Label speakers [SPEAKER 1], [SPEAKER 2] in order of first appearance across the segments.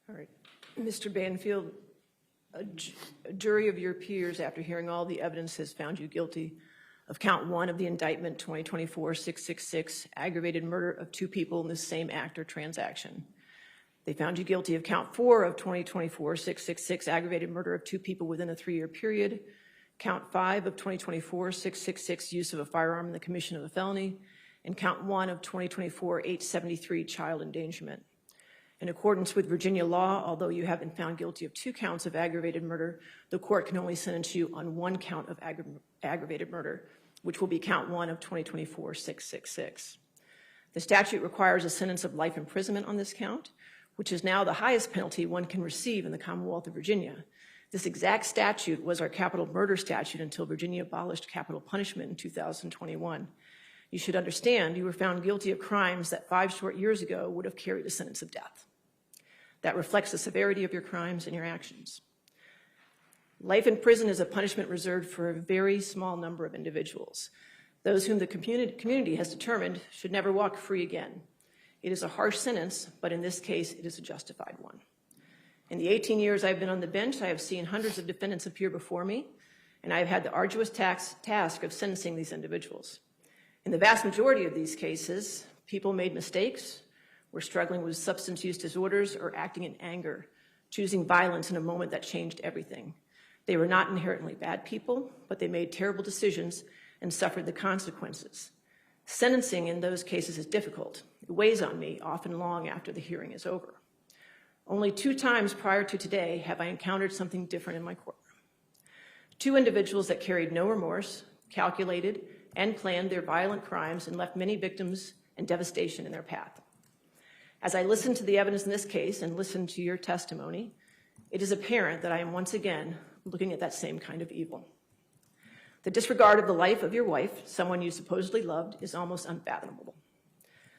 [SPEAKER 1] All right. Mr. Banfield, a jury of your peers, after hearing all the evidence, has found you guilty of count 1 of the indictment 2024-666, aggravated murder of 2 people in the same act or transaction. They found you guilty of count 4 of 2024-666, aggravated murder of 2 people within a 3-year period, count 5 of 2024-666, use of a firearm in the commission of a felony, and count 1 of 2024-873, child endangerment. In accordance with Virginia law, although you have been found guilty of 2 counts of aggravated murder, the court can only sentence you on 1 count of aggravated murder, which will be count 1 of 2024-666. The statute requires a sentence of life imprisonment on this count, which is now the highest penalty one can receive in the Commonwealth of Virginia. This exact statute was our capital murder statute until Virginia abolished capital punishment in 2021. You should understand you were found guilty of crimes that 5 short years ago would have carried a sentence of death. That reflects the severity of your crimes and your actions. Life in prison is a punishment reserved for a very small number of individuals. Those whom the community has determined should never walk free again. It is a harsh sentence, but in this case, it is a justified one. In the 18 years I've been on the bench, I have seen hundreds of defendants appear before me, and I have had the arduous task of sentencing these individuals. In the vast majority of these cases, people made mistakes, were struggling with substance use disorders, or acting in anger, choosing violence in a moment that changed everything. They were not inherently bad people, but they made terrible decisions and suffered the consequences. Sentencing in those cases is difficult. It weighs on me, often long after the hearing is over. Only 2 times prior to today have I encountered something different in my courtroom. 2 individuals that carried no remorse, calculated, and planned their violent crimes and left many victims and devastation in their path. As I listen to the evidence in this case and listen to your testimony, it is apparent that I am once again looking at that same kind of evil. The disregard of the life of your wife, someone you supposedly loved, is almost unfathomable.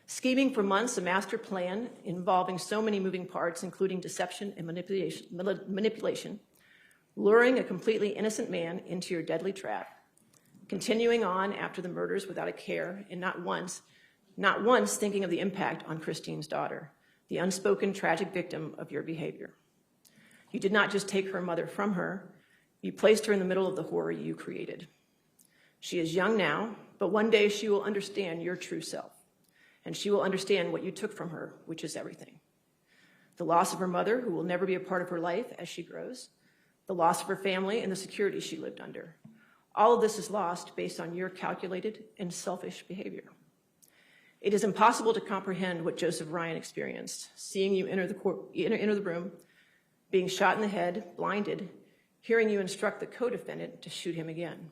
[SPEAKER 1] Scheming for months a master plan involving so many moving parts, including deception and manipulation, luring a completely innocent man into your deadly trap, continuing on after the murders without a care, and not once thinking of the impact on Christine's daughter, the unspoken tragic victim of your behavior. You did not just take her mother from her, you placed her in the middle of the horror you created. She is young now, but one day she will understand your true self, and she will understand what you took from her, which is everything. The loss of her mother, who will never be a part of her life as she grows, the loss of her family and the security she lived under. All of this is lost based on your calculated and selfish behavior. It is impossible to comprehend what Joseph Ryan experienced, seeing you enter the room, being shot in the head, blinded, hearing you instruct the co-defendant to shoot him again.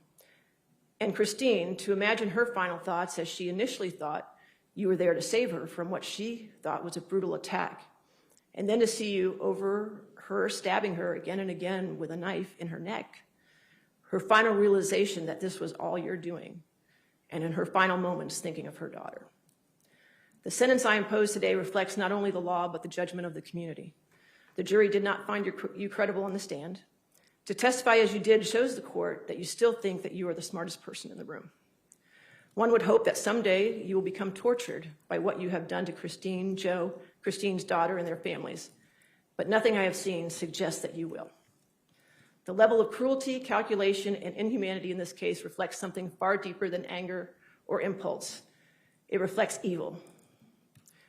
[SPEAKER 1] And Christine, to imagine her final thoughts as she initially thought you were there to save her from what she thought was a brutal attack, and then to see you over her stabbing her again and again with a knife in her neck. Her final realization that this was all you're doing, and in her final moments thinking of her daughter. The sentence I impose today reflects not only the law, but the judgment of the community. The jury did not find you credible on the stand. To testify as you did shows the court that you still think that you are the smartest person in the room. One would hope that someday you will become tortured by what you have done to Christine, Joe, Christine's daughter, and their families, but nothing I have seen suggests that you will. The level of cruelty, calculation, and inhumanity in this case reflects something far deeper than anger or impulse. It reflects evil,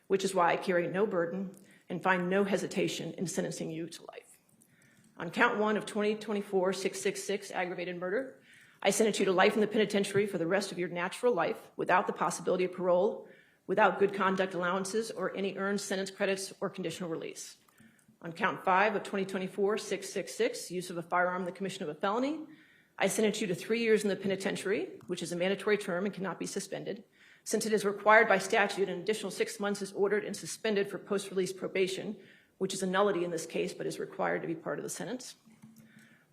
[SPEAKER 1] which is why I carry no burden and find no hesitation in sentencing you to life. On count 1 of 2024-666 aggravated murder, I sentence you to life in the penitentiary for the rest of your natural life without the possibility of parole, without good conduct allowances, or any earned sentence credits or conditional release. On count 5 of 2024-666, use of a firearm in the commission of a felony, I sentence you to 3 years in the penitentiary, which is a mandatory term and cannot be suspended. Since it is required by statute, an additional 6 months is ordered and suspended for post-release probation, which is a nullity in this case, but is required to be part of the sentence.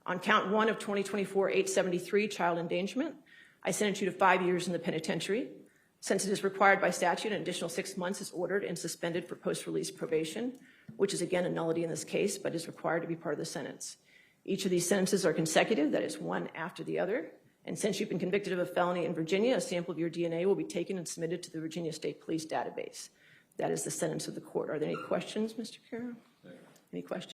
[SPEAKER 1] On count 1 of 2024-873, child endangerment, I sentence you to 5 years in the penitentiary. Since it is required by statute, an additional 6 months is ordered and suspended for post-release probation, which is again a nullity in this case, but is required to be part of the sentence. Each of these sentences are consecutive, that is one after the other. And since you've been convicted of a felony in Virginia, a sample of your DNA will be taken and submitted to the Virginia State Police database. That is the sentence of the court. Are there any questions, Mr. Caro? Any questions?